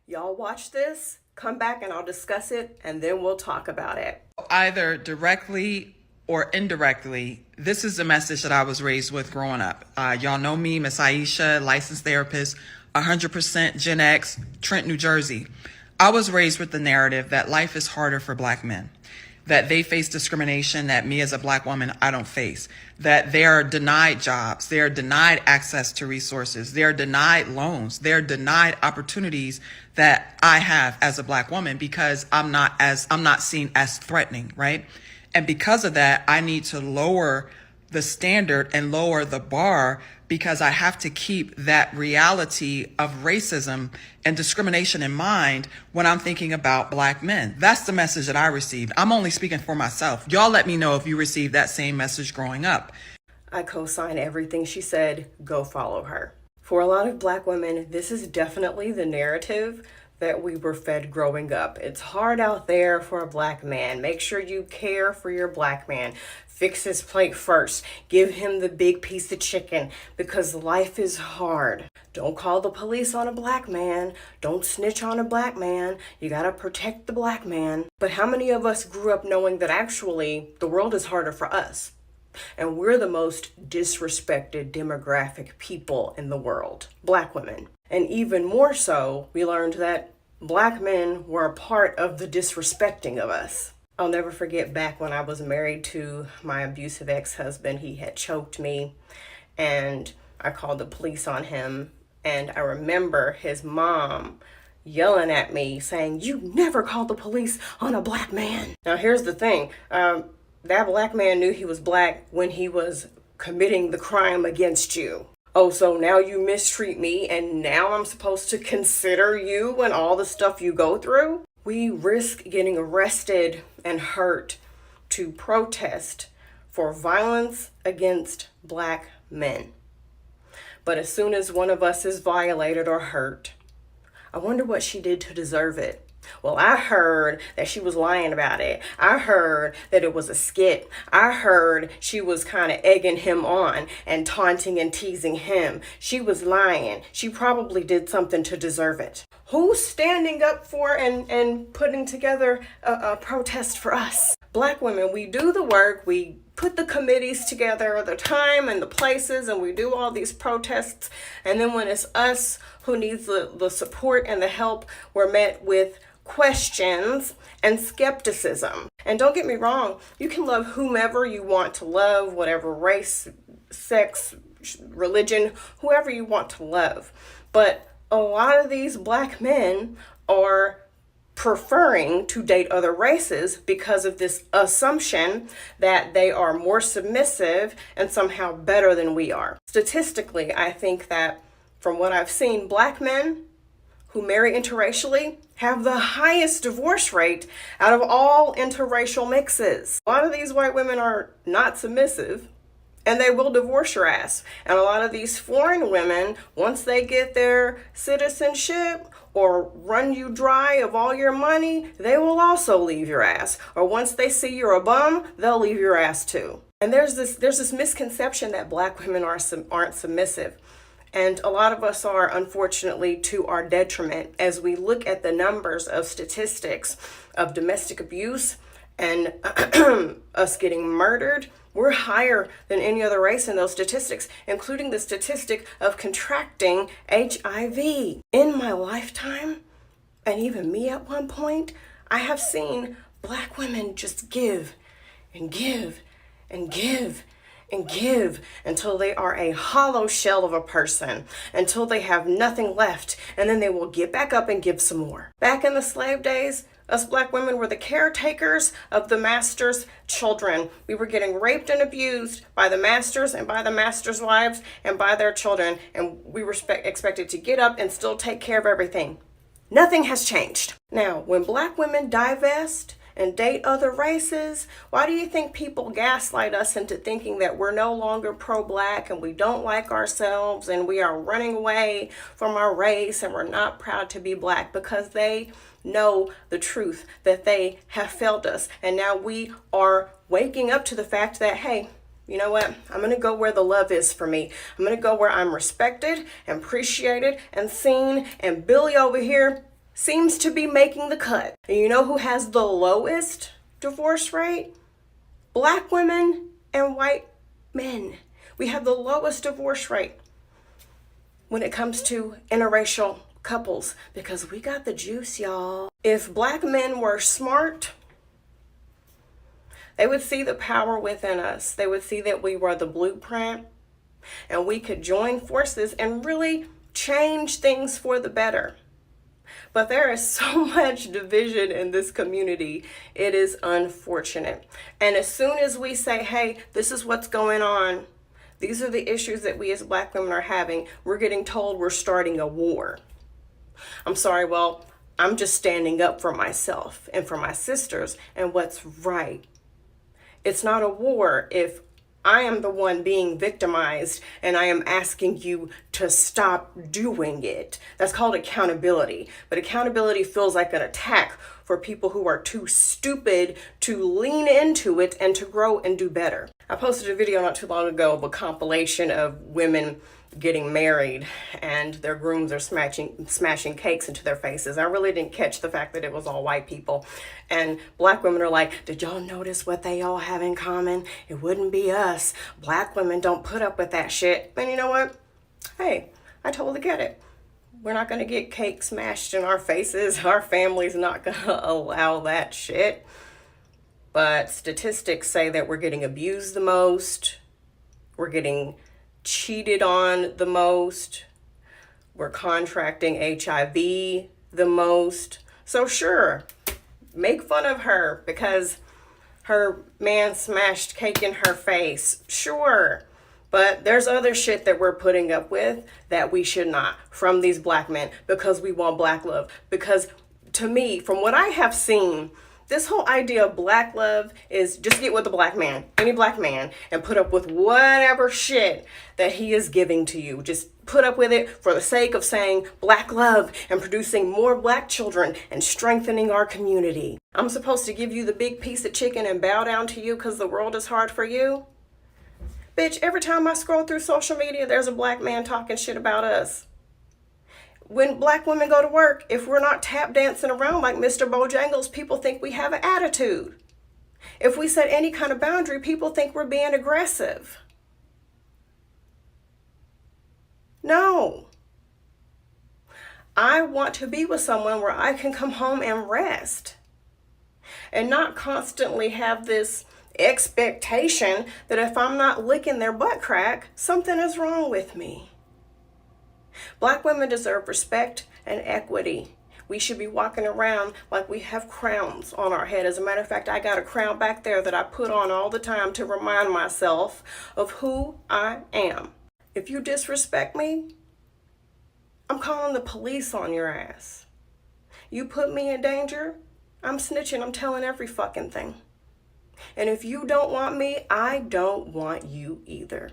Y'all watch this, come back and I'll discuss it, and then we'll talk about it. Either directly or indirectly, this is the message that I was raised with growing up. Y'all know me, Miss Aisha, licensed therapist, 100% Gen X, Trent, New Jersey. I was raised with the narrative that life is harder for Black men, that they face discrimination that me as a Black woman, I don't face, that they are denied jobs, they are denied access to resources, they are denied loans, they are denied opportunities that I have as a Black woman because I'm not seen as threatening, right? And because of that, I need to lower the standard and lower the bar because I have to keep that reality of racism and discrimination in mind when I'm thinking about Black men. That's the message that I received. I'm only speaking for myself. Y'all let me know if you received that same message growing up. I co-sign everything she said. Go follow her. For a lot of Black women, this is definitely the narrative that we were fed growing up. It's hard out there for a Black man. Make sure you care for your Black man. Fix his plate first. Give him the big piece of chicken because life is hard. Don't call the police on a Black man. Don't snitch on a Black man. You gotta protect the Black man. But how many of us grew up knowing that actually the world is harder for us? And we're the most disrespected demographic people in the world, Black women. And even more so, we learned that Black men were a part of the disrespecting of us. I'll never forget back when I was married to my abusive ex-husband. He had choked me and I called the police on him. And I remember his mom yelling at me saying, "You never called the police on a Black man." Now here's the thing. That Black man knew he was Black when he was committing the crime against you. Oh, so now you mistreat me and now I'm supposed to consider you and all the stuff you go through? We risk getting arrested and hurt to protest for violence against Black men. But as soon as one of us is violated or hurt, I wonder what she did to deserve it. Well, I heard that she was lying about it. I heard that it was a skit. I heard she was kind of egging him on and taunting and teasing him. She was lying. She probably did something to deserve it. Who's standing up for and putting together a protest for us? Black women, we do the work. We put the committees together, the time and the places, and we do all these protests. And then when it's us who needs the support and the help, we're met with questions and skepticism. And don't get me wrong, you can love whomever you want to love, whatever race, sex, religion, whoever you want to love. But a lot of these Black men are preferring to date other races because of this assumption that they are more submissive and somehow better than we are. Statistically, I think that from what I've seen, Black men who marry interracially have the highest divorce rate out of all interracial mixes. A lot of these white women are not submissive and they will divorce your ass. And a lot of these foreign women, once they get their citizenship or run you dry of all your money, they will also leave your ass. Or once they see you're a bum, they'll leave your ass too. And there's this misconception that Black women aren't submissive. And a lot of us are, unfortunately, to our detriment as we look at the numbers of statistics of domestic abuse and us getting murdered. We're higher than any other race in those statistics, including the statistic of contracting HIV. In my lifetime, and even me at one point, I have seen Black women just give and give and give and give until they are a hollow shell of a person, until they have nothing left, and then they will get back up and give some more. Back in the slave days, us Black women were the caretakers of the master's children. We were getting raped and abused by the masters and by the masters' wives and by their children, and we were expected to get up and still take care of everything. Nothing has changed. Now, when Black women divest and date other races, why do you think people gaslight us into thinking that we're no longer pro-Black and we don't like ourselves and we are running away from our race and we're not proud to be Black? Because they know the truth that they have failed us. And now we are waking up to the fact that, hey, you know what? I'm going to go where the love is for me. I'm going to go where I'm respected and appreciated and seen. And Billy over here, seems to be making the cut. And you know who has the lowest divorce rate? Black women and white men. We have the lowest divorce rate when it comes to interracial couples because we got the juice, y'all. If black men were smart, they would see the power within us. They would see that we were the blueprint and we could join forces and really change things for the better. But there is so much division in this community. It is unfortunate. And as soon as we say, hey, this is what's going on, these are the issues that we as black women are having, we're getting told we're starting a war. I'm sorry, well, I'm just standing up for myself and for my sisters and what's right. It's not a war if I am the one being victimized and I am asking you to stop doing it. That's called accountability. But accountability feels like an attack for people who are too stupid to lean into it and to grow and do better. I posted a video not too long ago of a compilation of women getting married and their grooms are smashing cakes into their faces. I really didn't catch the fact that it was all white people. And black women are like, did y'all notice what they all have in common? It wouldn't be us. Black women don't put up with that shit. And you know what? Hey, I totally get it. We're not going to get cake smashed in our faces. Our family's not going to allow that shit. But statistics say that we're getting abused the most. We're getting cheated on the most. We're contracting HIV the most. So sure, make fun of her because her man smashed cake in her face. Sure. But there's other shit that we're putting up with that we should not from these black men because we want black love. Because to me, from what I have seen, this whole idea of black love is just get with a black man, any black man, and put up with whatever shit that he is giving to you. Just put up with it for the sake of saying black love and producing more black children and strengthening our community. I'm supposed to give you the big piece of chicken and bow down to you because the world is hard for you? Bitch, every time I scroll through social media, there's a black man talking shit about us. When black women go to work, if we're not tap dancing around like Mr. Bojangles, people think we have an attitude. If we set any kind of boundary, people think we're being aggressive. No. I want to be with someone where I can come home and rest and not constantly have this expectation that if I'm not licking their butt crack, something is wrong with me. Black women deserve respect and equity. We should be walking around like we have crowns on our head. As a matter of fact, I got a crown back there that I put on all the time to remind myself of who I am. If you disrespect me, I'm calling the police on your ass. You put me in danger, I'm snitching. I'm telling every fucking thing. And if you don't want me, I don't want you either.